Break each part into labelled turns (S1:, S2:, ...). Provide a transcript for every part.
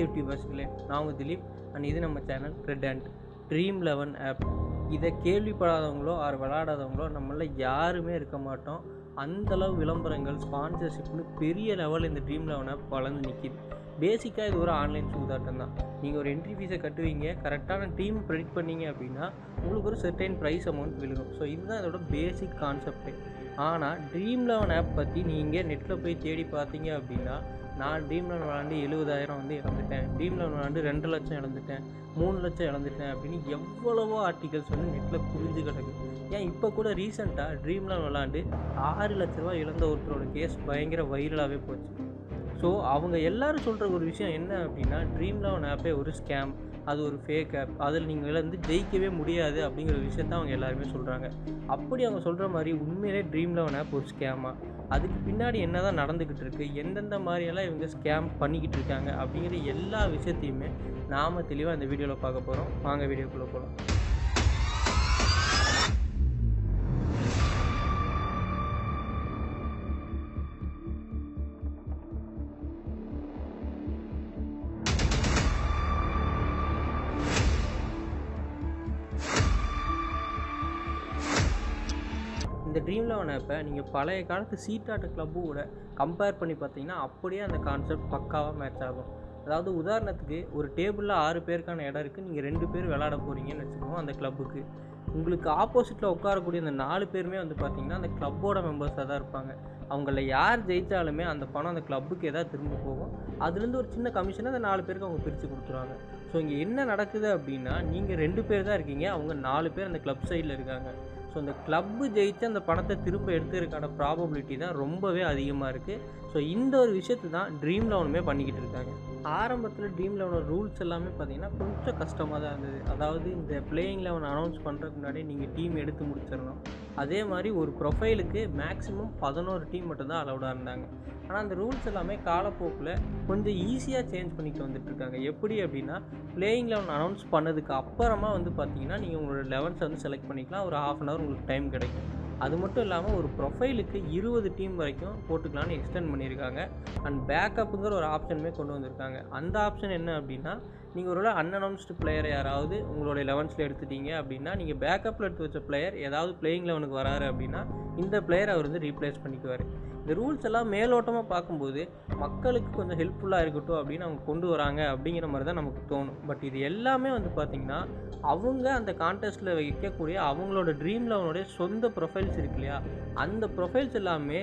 S1: யூடியூபர்ஸ்களே, நான் உங்கள் திலீப் அண்ட் இது நம்ம channel red and Dream11 app. இதை கேள்விப்படாதவங்களோ ஆர் விளையாடாதவங்களோ நம்மள யாருமே இருக்க மாட்டோம். அந்தளவு விளம்பரங்கள் ஸ்பான்சர்ஷிப்னு பெரிய லெவலில் இந்த Dream11 ஆப் வளர்ந்து நிற்கிது. பேசிக்காக இது ஒரு ஆன்லைன் சூதாட்டம் தான். நீங்கள் ஒரு என்ட்ரி ஃபீஸை கட்டுவீங்க, கரெக்டான டீம் ப்ரெடிக்ட் பண்ணீங்க அப்படின்னா உங்களுக்கு ஒரு செர்டைன் ப்ரைஸ் அமௌண்ட் விழுகும். ஸோ இதுதான் இதோட பேசிக் கான்செப்டே. ஆனால் Dream11 ஆப் பற்றி நீங்கள் நெட்டில் போய் தேடி பார்த்தீங்க அப்படின்னா, நான் Dream11 விளாண்டு 70,000 வந்து இழந்துட்டேன், Dream11 விளாண்டு 2 லட்சம் இழந்துட்டேன், 3 லட்சம் இழந்துட்டேன் அப்படின்னு எவ்வளவோ ஆர்டிகல்ஸ் வந்து நெட்டில் புரிஞ்சு கிடக்கு. ஏன் இப்போ கூட ரீசெண்டாக Dream11 விளாண்டு 6 லட்ச ரூபா இழந்த ஒருத்தரோட கேஸ் பயங்கர வைரலாகவே போச்சு. ஸோ அவங்க எல்லோரும் சொல்கிற ஒரு விஷயம் என்ன அப்படின்னா, Dream11 ஆப்பே ஒரு ஸ்கேம், அது ஒரு ஃபேக் ஆப், அதில் நீங்கள் வந்து ஜெயிக்கவே முடியாது அப்படிங்கிற விஷயத்த அவங்க எல்லாருமே சொல்கிறாங்க. அப்படி அவங்க சொல்கிற மாதிரி உண்மையிலே Dream11 ஆப் ஒரு ஸ்கேமா, அதுக்கு பின்னாடி என்ன தான் நடந்துக்கிட்டு இருக்குது, எந்தெந்த மாதிரியெல்லாம் இவங்க ஸ்கேம் பண்ணிக்கிட்டு இருக்காங்க அப்படிங்கிற எல்லா விஷயத்தையுமே நாம் தெளிவாக இந்த வீடியோவில் பார்க்க போகிறோம். வாங்க வீடியோக்குள்ளே போகலாம். இந்த Dream11 ஆப்பை நீங்கள் பழைய காலத்து சீட்டாட்ட கிளப்போட கம்பேர் பண்ணி பார்த்தீங்கன்னா அப்படியே அந்த கான்செப்ட் பக்காவாக மேட்ச் ஆகும். அதாவது உதாரணத்துக்கு ஒரு டேபிளில் 6 பேருக்கான இடம் இருக்குது, நீங்கள் 2 பேர் விளையாட போகிறீங்கன்னு வச்சுக்கோங்க. அந்த கிளப்புக்கு உங்களுக்கு ஆப்போசிட்டில் உட்காரக்கூடிய அந்த 4 பேருமே வந்து பார்த்திங்கன்னா அந்த கிளப்போட மெம்பர்ஸாக தான் இருப்பாங்க. அவங்கள யார் ஜெயித்தாலுமே அந்த பணம் அந்த கிளப்புக்கு எதாவது திரும்ப போகும். அதுலேருந்து ஒரு சின்ன கமிஷனை அந்த 4 பேருக்கு அவங்க பிரித்து கொடுத்துருவாங்க. ஸோ இங்கே என்ன நடக்குது அப்படின்னா, நீங்கள் 2 பேர் தான் இருக்கீங்க, அவங்க 4 பேர் அந்த கிளப் சைடில் இருக்காங்க. ஸோ அந்த கிளப்பு ஜெயித்து அந்த பணத்தை திரும்ப எடுத்துக்கிறதுக்கான ப்ராபபிலிட்டி தான் ரொம்பவே அதிகமாக இருக்குது. ஸோ இந்த ஒரு விஷயத்தை தான் Dream11 பண்ணிக்கிட்டு இருக்காங்க. ஆரம்பத்தில் Dream11 ரூல்ஸ் எல்லாமே பார்த்திங்கன்னா கொஞ்சம் கஷ்டமாக தான் இருந்தது. அதாவது இந்த பிளேயிங் 11 அனௌன்ஸ் பண்ணுறதுக்கு முன்னாடி நீங்கள் டீம் எடுத்து முடிச்சிடணும். அதே மாதிரி ஒரு ப்ரொஃபைலுக்கு மேக்ஸிமம் 11 டீம் மட்டும்தான் அலௌடாக இருந்தாங்க. ஆனால் அந்த ரூல்ஸ் எல்லாமே காலப்போக்கில் கொஞ்சம் ஈஸியாக சேஞ்ச் பண்ணிட்டு வந்துட்டுருக்காங்க. எப்படி அப்படின்னா, பிளேயிங் 11 அனௌன்ஸ் பண்ணதுக்கு அப்புறமா வந்து பார்த்தீங்கன்னா நீங்கள் உங்களோட 11ஸை வந்து செலக்ட் பண்ணிக்கலாம். ஒரு ½ அன் ஹவர் உங்களுக்கு டைம் கிடைக்கும். அது மட்டும் இல்லாமல் ஒரு ப்ரொஃபைலுக்கு 20 டீம் வரைக்கும் போட்டுக்கலான்னு எக்ஸ்டெண்ட் பண்ணியிருக்காங்க. அண்ட் பேக்கப்புங்கிற ஒரு ஆப்ஷனுமே கொண்டு வந்திருக்காங்க. அந்த ஆப்ஷன் என்ன அப்படின்னா, நீங்கள் ஒரு அன்அனௌன்ஸ்டு பிளேயர் யாராவது உங்களுடைய 11ஸில் எடுத்துட்டீங்க அப்படின்னா, நீங்கள் பேக்கப்பில் எடுத்து வச்ச பிளேயர் ஏதாவது பிளேயிங் 11க்கு வராரு அப்படின்னா இந்த பிளேயர் அவர் வந்து ரீப்ளேஸ் பண்ணிக்குவார். இந்த ரூல்ஸ் எல்லாம் மேலோட்டமாக பார்க்கும்போது மக்களுக்கு கொஞ்சம் ஹெல்ப்ஃபுல்லாக இருக்கட்டும் அப்படின்னு அவங்க கொண்டு வராங்க அப்படிங்கிற மாதிரி தான் நமக்கு தோணும். பட் இது எல்லாமே வந்து பார்த்திங்கன்னா அவங்க அந்த கான்டெஸ்ட்டில் வைக்கக்கூடிய அவங்களோட Dream11 சொந்த ப்ரொஃபைல்ஸ் இருக்கு இல்லையா, அந்த ப்ரொஃபைல்ஸ் எல்லாமே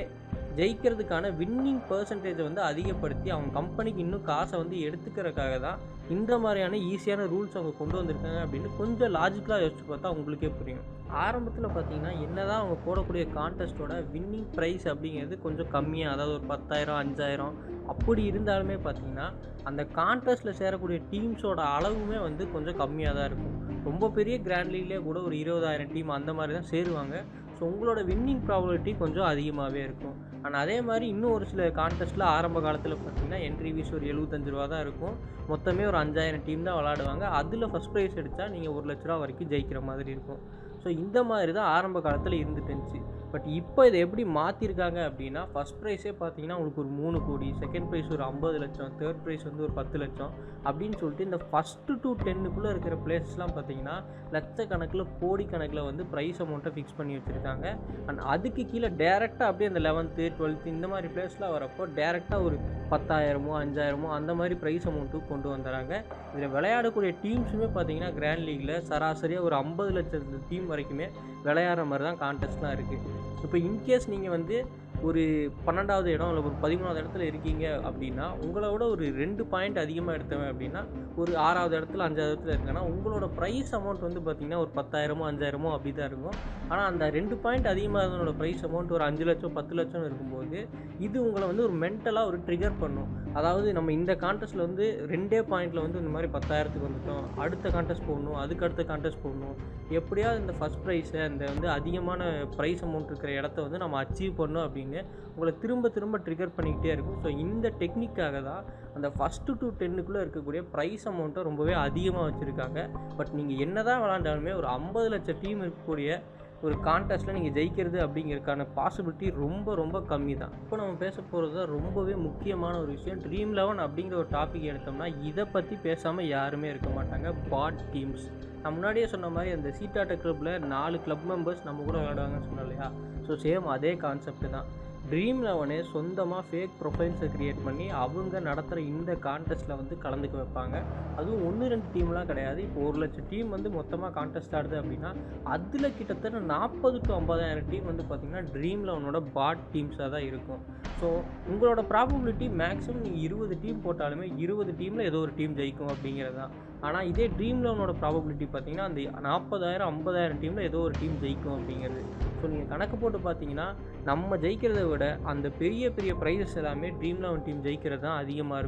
S1: ஜெயிக்கிறதுக்கான வின்னிங் பர்சன்டேஜை வந்து அதிகப்படுத்தி அவங்க கம்பெனிக்கு இன்னும் காசை வந்து எடுத்துக்கிறதுக்காக தான் இந்த மாதிரியான ஈஸியான ரூல்ஸ் அவங்க கொண்டு வந்திருக்காங்க அப்படின்னு கொஞ்சம் லாஜிக்கலாக யோசிச்சு பார்த்தா உங்களுக்கே புரியும். ஆரம்பத்தில் பார்த்தீங்கன்னா என்ன தான் அவங்க போடக்கூடிய கான்டெஸ்ட்டோட வின்னிங் ப்ரைஸ் அப்படிங்கிறது கொஞ்சம் கம்மியாக, அதாவது ஒரு 10,000 5,000 அப்படி இருந்தாலுமே பார்த்தீங்கன்னா அந்த கான்டெஸ்ட்டில் சேரக்கூடிய டீம்ஸோட அளவுமே வந்து கொஞ்சம் கம்மியாக தான் இருக்கும். ரொம்ப பெரிய கிராண்ட் லீக்லேயே கூட ஒரு 20,000 டீம் அந்த மாதிரி தான் சேருவாங்க. ஸோ உங்களோட வின்னிங் ப்ராபபிலிட்டி கொஞ்சம் அதிகமாகவே இருக்கும். ஆனால் அதே மாதிரி இன்னும் ஒரு சில கான்டெஸ்ட்டில் ஆரம்ப காலத்தில் பார்த்திங்கன்னா என்ட்ரி ஃபீஸ் ஒரு 75 ரூபா தான் இருக்கும். மொத்தமே ஒரு 5,000 டீம் தான் விளாடுவாங்க. அதில் ஃபஸ்ட் ப்ரைஸ் அடித்தா நீங்கள் 1 லட்ச ரூபா வரைக்கும் ஜெயிக்கிற மாதிரி இருக்கும். ஸோ இந்த மாதிரி தான் ஆரம்ப காலத்தில் இருந்துட்டு இருந்துச்சு. பட் இப்போ இதை எப்படி மாற்றிருக்காங்க அப்படின்னா, ஃபஸ்ட் ப்ரைஸே பார்த்தீங்கன்னா உங்களுக்கு ஒரு 3 கோடி, செகண்ட் ப்ரைஸ் ஒரு 50 லட்சம், தேர்ட் ப்ரைஸ் வந்து ஒரு 10 லட்சம் அப்படின்னு சொல்லிட்டு இந்த ஃபஸ்ட்டு டு 10க்குள்ளே இருக்கிற பிளேஸஸ்லாம் பார்த்தீங்கன்னா லட்சக்கணக்கில் கோடிக்கணக்கில் வந்து ப்ரைஸ் அமௌண்ட்டை ஃபிக்ஸ் பண்ணி வச்சுருக்காங்க. அண்ட் அதுக்கு கீழே டேரெக்டாக அப்படியே அந்த 11th 12th இந்த மாதிரி பிளேஸ்லாம் வரப்போ டேரெக்டாக ஒரு 10,000 5,000 அந்த மாதிரி ப்ரைஸ் அமௌண்ட்டுக்கு கொண்டு வந்துடுறாங்க. இதில் விளையாடக்கூடிய டீம்ஸுமே பார்த்தீங்கன்னா கிராண்ட் லீக்கில் சராசரியாக ஒரு 50 லட்சம் டீம் வரைக்குமே விளையாடுற மாதிரி தான் கான்டெஸ்ட்லாம் இருக்குது. இப்போ இன்கேஸ் நீங்கள் வந்து ஒரு 12வது இடம் இல்லை ஒரு 13வது இடத்துல இருக்கீங்க அப்படின்னா, உங்களோட ஒரு 2 பாயிண்ட் அதிகமாக எடுத்தவன் அப்படின்னா ஒரு 6வது இடத்துல 5வது இடத்துல இருக்குன்னா உங்களோட ப்ரைஸ் அமௌண்ட் வந்து பார்த்திங்கன்னா ஒரு 10,000 5,000 அப்படி தான் இருக்கும். ஆனால் அந்த 2 பாயிண்ட் அதிகமாக இருந்தவனோட ப்ரைஸ் அமௌண்ட் ஒரு 5 லட்சம் 10 லட்சம் இருக்கும்போது இது உங்களை வந்து ஒரு மென்டலாக ஒரு ட்ரிகர் பண்ணும். அதாவது நம்ம இந்த கான்டெஸ்ட்டில் வந்து 2 பாயிண்டில் வந்து இந்த மாதிரி 10,000க்கு வந்துட்டோம், அடுத்த கான்டெஸ்ட் போடணும், அதுக்கு அடுத்த கான்டெஸ்ட் போடணும், எப்படியாவது இந்த ஃபஸ்ட் ப்ரைஸை இந்த வந்து அதிகமான ப்ரைஸ் அமௌண்ட் இருக்கிற இடத்த வந்து நம்ம அச்சீவ் பண்ணணும் அப்படின்னு உங்களை திரும்ப திரும்ப ட்ரிகர் பண்ணிக்கிட்டே இருக்கும். ஸோ இந்த டெக்னிக்காக தான் அந்த ஃபஸ்ட்டு டு 10க்குள்ளே இருக்கக்கூடிய ப்ரைஸ் அமௌண்ட்டை ரொம்பவே அதிகமாக வச்சுருக்காங்க. பட் நீங்கள் என்ன தான் விளாண்டாலுமே ஒரு 50 லட்சம் டீம் இருக்கக்கூடிய ஒரு கான்டெஸ்ட்டில் நீங்கள் ஜெயிக்கிறது அப்படிங்கிறதுக்கான பாசிபிலிட்டி ரொம்ப ரொம்ப கம்மி தான். இப்போ நம்ம பேச போகிறது தான் ரொம்பவே முக்கியமான ஒரு விஷயம். ட்ரீம் 11 அப்படிங்கிற ஒரு டாபிக் எடுத்தோம்னா இதை பற்றி பேசாமல் யாருமே இருக்க மாட்டாங்க. பாட் டீம்ஸ். நான் முன்னாடியே சொன்ன மாதிரி அந்த சீட்டாட்ட கிளப்பில் 4 கிளப் மெம்பர்ஸ் நம்ம கூட விளையாடுவாங்கன்னு சொன்னோம் இல்லையா? ஸோ சேம் அதே கான்செப்ட் தான். ட்ரீம் 11 சொந்தமாக ஃபேக் ப்ரொஃபைல்ஸை க்ரியேட் பண்ணி அவங்க நடத்துகிற இந்த கான்டெஸ்ட்டில் வந்து கலந்துக்க வைப்பாங்க. அதுவும் 1-2 டீம்லாம் கிடையாது. இப்போ 1,00,000 டீம் வந்து மொத்தமாக கான்டெஸ்ட் ஆடுது அப்படின்னா அதில் கிட்டத்தட்ட 40,000 to 50,000 டீம் வந்து பார்த்திங்கன்னா ட்ரீம் 11ஓட பாட் டீம்ஸாக தான் இருக்கும். ஸோ உங்களோட ப்ராபபிலிட்டி மேக்ஸிமம் நீங்கள் 20 டீம் போட்டாலுமே 20 டீமில் ஏதோ ஒரு டீம் ஜெயிக்கும் அப்படிங்கிறது தான். ஆனால் இதே ட்ரீம் 11ஓட ப்ராபபிலிட்டி பார்த்திங்கன்னா அந்த 40,000 50,000 டீமில் ஏதோ ஒரு டீம் ஜெயிக்கும் அப்படிங்கிறது. ஸோ நீங்கள் கணக்கு போட்டு பார்த்தீங்கன்னா நம்ம ஜெயிக்கிறத விட அந்த பெரிய பெரிய ப்ரைஸஸ் எல்லாமே ட்ரீம் 11 டீம் ஜெயிக்கிறது தான் அதிகமாக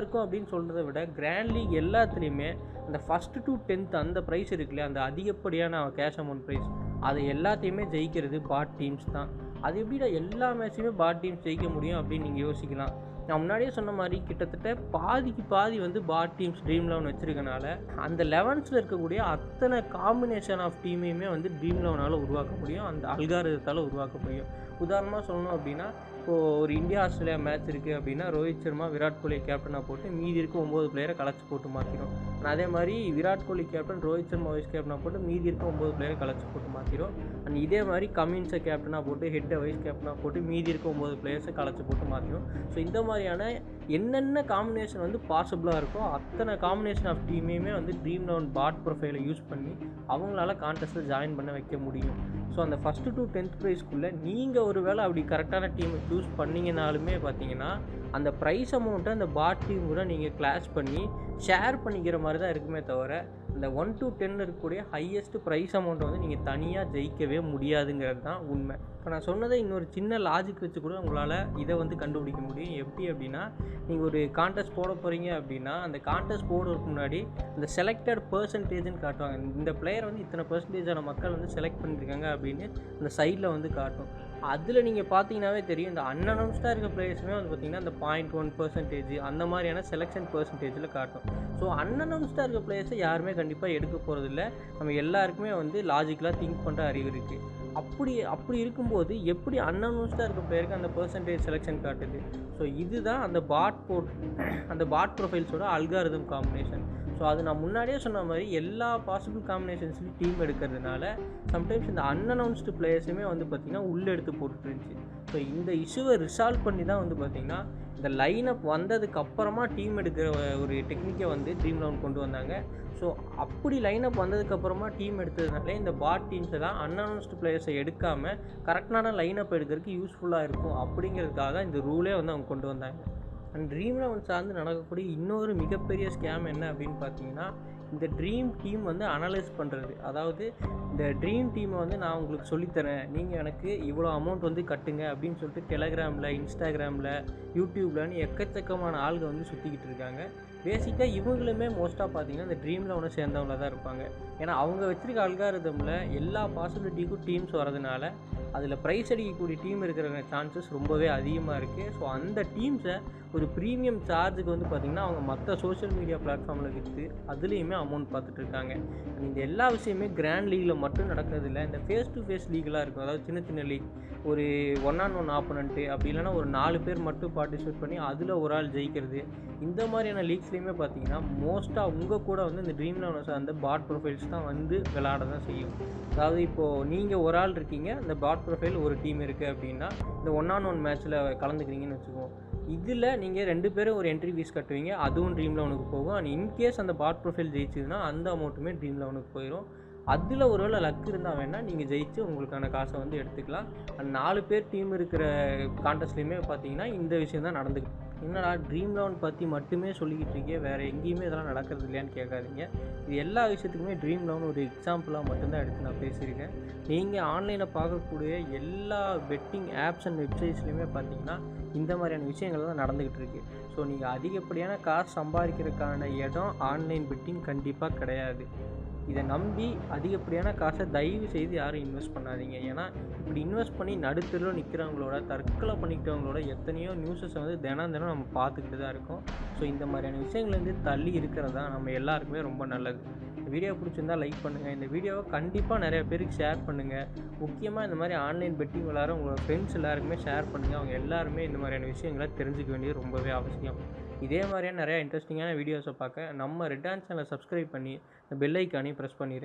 S1: இருக்கும் அப்படின்னு சொல்கிறத விட கிராண்ட் லீக் எல்லாத்துலேயுமே அந்த ஃபஸ்ட்டு டு 10th அந்த ப்ரைஸ் இருக்குல்லையா, அந்த அதிகப்படியான கேஷ் அமௌண்ட் ப்ரைஸ், அதை எல்லாத்தையுமே ஜெயிக்கிறது பாட் டீம்ஸ் தான். அது எப்படிடா எல்லா மேட்சுமே பாட் டீம்ஸ் ஜெயிக்க முடியும் அப்படின்னு நீங்கள் யோசிக்கலாம். நான் முன்னாடியே சொன்ன மாதிரி கிட்டத்தட்ட பாதிக்கு பாதி வந்து பாட் டீம்ஸ் ட்ரீம் 11 வச்சுருக்கனால அந்த 11ஸில் இருக்கக்கூடிய அத்தனை காம்பினேஷன் ஆஃப் டீமையுமே வந்து ட்ரீம் 11ஆல் உருவாக்க முடியும், அந்த அல்காரிதத்தால் உருவாக்க முடியும். உதாரணமாக சொல்லணும் அப்படின்னா, இப்போது ஒரு இந்தியா ஆஸ்திரேலியா மேட்ச் இருக்குது அப்படின்னா ரோஹித் சர்மா விராட் கோலி கேப்டனாக போட்டு மீதி இருக்க 9 பிளேயரை கலச்சு போட்டு மாற்றிடும். அதே மாதிரி விராட் கோலி கேப்டன் ரோஹித் சர்மா வைஸ் கேப்டனாக போட்டு மீதி இருக்க 9 பிளேயரை கலச்சு போட்டு மாற்றிடும். அண்ட் இதே மாதிரி கமின்ஸை கேப்டனாக போட்டு ஹெட்டை வைஸ் கேப்டனாக போட்டு மீதி இருக்க 9 பிளேயர்ஸை கலச்சு போட்டு மாற்றிடும். ஸோ இந்த மாதிரியான என்னென்ன காம்பினேஷன் வந்து பாசிபிளாக இருக்கோ அத்தனை காம்பினேஷன் ஆஃப் டீமையுமே வந்து ட்ரீம் 11 பாட் ப்ரொஃபைலை யூஸ் பண்ணி அவங்களால கான்டெஸ்ட்டில் ஜாயின் பண்ண வைக்க முடியும். ஸோ அந்த ஃபஸ்ட்டு டு 10th ப்ரைஸ்க்குள்ளே நீங்கள் ஒரு வேளை அப்படி கரெக்டான டீமை சூஸ் பண்ணிங்கனாலுமே பார்த்தீங்கன்னா அந்த ப்ரைஸ் அமௌண்ட்டை அந்த பாட் டீம் கூட நீங்கள் கிளாஷ் பண்ணி ஷேர் பண்ணிக்கிற மாதிரி தான் இருக்குமே தவிர இந்த 1 to 10 இருக்கக்கூடிய ஹையஸ்ட் ப்ரைஸ் அமௌண்ட்டை வந்து நீங்கள் தனியாக ஜெயிக்கவே முடியாதுங்கிறது தான் உண்மை. இப்போ நான் சொன்னதை இன்னொரு சின்ன லாஜிக் வச்சு கூட உங்களால் இதை வந்து கண்டுபிடிக்க முடியும். எப்படி அப்படின்னா, நீங்கள் ஒரு கான்டெஸ்ட் போட போகிறீங்க அப்படின்னா அந்த கான்டெஸ்ட் போடுறதுக்கு முன்னாடி இந்த செலக்டட் பர்சன்டேஜ்னு காட்டுவாங்க. இந்த பிளேயர் வந்து இத்தனை பர்சன்டேஜான மக்கள் வந்து செலக்ட் பண்ணியிருக்காங்க அப்படின்னு அந்த சைடில் வந்து காட்டும். அதில் நீங்கள் பார்த்தீங்கன்னாவே தெரியும், இந்த அன்அனௌன்ஸ்டாக இருக்க பிளேயர்ஸுமே வந்து பார்த்திங்கன்னா இந்த 0.1% அந்த மாதிரியான செலெக்ஷன் பர்சன்டேஜில் காட்டும். ஸோ அன்அனௌன்ஸ்டாக இருக்க பிளேயர்ஸை யாருமே கண்டிப்பாக எடுக்க போகிறதில்ல. நம்ம எல்லாருக்குமே வந்து லாஜிக்கலாக திங்க் பண்ணுற அறிவு இருக்குது. அப்படி இருக்கும்போது எப்படி அன்அனௌன்ஸ்டாக இருக்க பிளேயருக்கு அந்த பர்சன்டேஜ் செலெக்ஷன் காட்டுது? ஸோ இதுதான் அந்த பாட் ப்ரொஃபைல்ஸோட அல்காரிதம் காம்பினேஷன். ஸோ அது நான் முன்னாடியே சொன்ன மாதிரி எல்லா பாசிபிள் காம்பினேஷன்ஸ்லையும் டீம் எடுக்கிறதுனால சம்டைம்ஸ் இந்த அன்அனௌன்ஸ்டு பிளேயர்ஸுமே வந்து பார்த்திங்கன்னா உள்ளே எடுத்து போட்டுருந்துச்சு. ஸோ இந்த இஷ்யூவை ரிசால்வ் பண்ணி தான் வந்து பார்த்திங்கன்னா இந்த லைனப் வந்ததுக்கு அப்புறமா டீம் எடுக்கிற ஒரு டெக்னிக்கை வந்து ட்ரீம் 11 கொண்டு வந்தாங்க. ஸோ அப்படி லைனப் வந்ததுக்கப்புறமா டீம் எடுத்ததுனாலே இந்த பாட் டீம்ஸை தான் அன்அனௌன்ஸ்டு பிளேயர்ஸை எடுக்காமல் கரெக்டான லைனப் எடுக்கிறதுக்கு யூஸ்ஃபுல்லாக இருக்கும் அப்படிங்கிறதுக்காக இந்த ரூலே வந்து அவங்க கொண்டு வந்தாங்க. அண்ட் ட்ரீம் 11 சார்ந்து நடக்கக்கூடிய இன்னொரு மிகப்பெரிய ஸ்கேம் என்ன அப்படின்னு பார்த்தீங்கன்னா, இந்த ட்ரீம் டீம் வந்து அனலைஸ் பண்ணுறது. அதாவது இந்த ட்ரீம் டீமை வந்து நான் உங்களுக்கு சொல்லித்தரேன், நீங்கள் எனக்கு இவ்வளோ அமௌண்ட் வந்து கட்டுங்க அப்படின்னு சொல்லிட்டு டெலகிராமில், இன்ஸ்டாகிராமில், யூடியூப்லன்னு எக்கச்சக்கமான ஆள்கள் வந்து சுற்றிக்கிட்டு இருக்காங்க. பேசிக்காக இவங்களுமே மோஸ்ட்டாக பார்த்தீங்கன்னா இந்த ட்ரீம் 11 சேர்ந்தவங்கள தான் இருப்பாங்க. ஏன்னா அவங்க வச்சுருக்க அல்காரிதமில் எல்லா பாசிபிலிட்டிக்கும் டீம்ஸ் வரதுனால அதில் ப்ரைஸ் அடிக்கக்கூடிய டீம் இருக்கிற சான்சஸ் ரொம்பவே அதிகமாக இருக்குது. ஸோ அந்த டீம்ஸை ஒரு ப்ரீமியம் சார்ஜுக்கு வந்து பார்த்திங்கன்னா அவங்க மற்ற சோஷியல் மீடியா பிளாட்ஃபார்மில் விற்று அதுலேயுமே அமௌண்ட் பார்த்துட்ருக்காங்க. இந்த எல்லா விஷயமே கிராண்ட் லீகில் மட்டும் நடக்கிறதில்ல, இந்த ஃபேஸ் டு ஃபேஸ் லீகெலாம் இருக்கும். அதாவது சின்ன சின்ன லீக், ஒரு 1-on-1 ஆப்போனண்ட்டு, அப்படி இல்லைனா ஒரு 4 பேர் மட்டும் பார்ட்டிசிபேட் பண்ணி அதில் ஒரு ஆள் ஜெயிக்கிறது, இந்த மாதிரியான லீக்ஸ்லேயுமே பார்த்தீங்கன்னா மோஸ்ட்டாக உங்கள் கூட வந்து இந்த ட்ரீம் 11 அந்த பாட் ப்ரொஃபைல்ஸ் தான் வந்து விளையாட தான் செய்யும். அதாவது இப்போது நீங்கள் ஒரு ஆள் இருக்கீங்க, இந்த பாட் ப்ரொஃபைல் ஒரு டீம் இருக்குது அப்படின்னா இந்த 1-on-1 மேட்ச்சில் கலந்துக்கிறீங்கன்னு வச்சுக்குவோம். இதில் நீங்கள் 2 பேரும் ஒரு என்ட்ரி ஃபீஸ் கட்டுவீங்க, அதுவும் ட்ரீம் 11 போகும். அண்ட் இன்கேஸ் அந்த பாட் ப்ரொஃபைல் ஜெயிச்சதுன்னா அந்த அமௌண்ட்டுமே ட்ரீம் 11 போயிடும். அதில் ஒரு வேளை லக் இருந்தால் வேணால் நீங்கள் ஜெயிச்சு உங்களுக்கான காசை வந்து எடுத்துக்கலாம். அண்ட் 4 பேர் டீம் இருக்கிற கான்டெஸ்ட்லேயுமே பார்த்தீங்கன்னா இந்த விஷயம் தான் நடந்துக்கிட்டு. என்னடா ட்ரீம் 11 பற்றி மட்டுமே சொல்லிக்கிட்டு இருக்கே, வேறு எங்கேயுமே இதெல்லாம் நடக்கிறது இல்லையான்னு கேட்காதீங்க. இது எல்லா விஷயத்துக்குமே ட்ரீம் 11 ஒரு எக்ஸாம்பிளாக மட்டும்தான் எடுத்து நான் பேசியிருக்கேன். நீங்கள் ஆன்லைனில் பார்க்கக்கூடிய எல்லா பெட்டிங் ஆப்ஸ் அண்ட் வெப்சைட்ஸ்லையுமே பார்த்தீங்கன்னா இந்த மாதிரியான விஷயங்கள் தான் நடந்துக்கிட்டு இருக்குது. ஸோ நீங்கள் அதிகப்படியான காசு சம்பாதிக்கிறதுக்கான இடம் ஆன்லைன் பெட்டிங் கண்டிப்பாக கிடையாது. இதை நம்பி அதிகப்படியான காசை தயவு செய்து யாரும் இன்வெஸ்ட் பண்ணாதீங்க. ஏன்னா இப்படி இன்வெஸ்ட் பண்ணி நடுத்தரில் நிற்கிறவங்களோட, தற்கொலை பண்ணிக்கிட்டவங்களோட எத்தனையோ நியூஸஸை வந்து தினம் நம்ம பார்த்துக்கிட்டு தான் இருக்கோம். ஸோ இந்த மாதிரியான விஷயங்கள்லேருந்து தள்ளி இருக்கிறது தான் நம்ம எல்லாருக்குமே ரொம்ப நல்லது. வீடியோ பிடிச்சிருந்தா லைக் பண்ணுங்கள். இந்த வீடியோவை கண்டிப்பாக நிறைய பேருக்கு ஷேர் பண்ணுங்கள். முக்கியமாக இந்த மாதிரி ஆன்லைன் பெட்டிங் விளையாட உங்களோட ஃப்ரெண்ட்ஸ் எல்லாருக்குமே ஷேர் பண்ணுங்கள். அவங்க எல்லாருமே இந்த மாதிரியான விஷயங்களை தெரிஞ்சுக்க வேண்டியது ரொம்பவே அவசியம். இதே மாதிரியான நிறையா இன்ட்ரெஸ்டிங்கான வீடியோஸை பார்க்க நம்ம ரெட் ஆன் சேனலை சப்ஸ்கிரைப் பண்ணி பெல் ஐக்கானையும் ப்ரெஸ் பண்ணிடுங்க.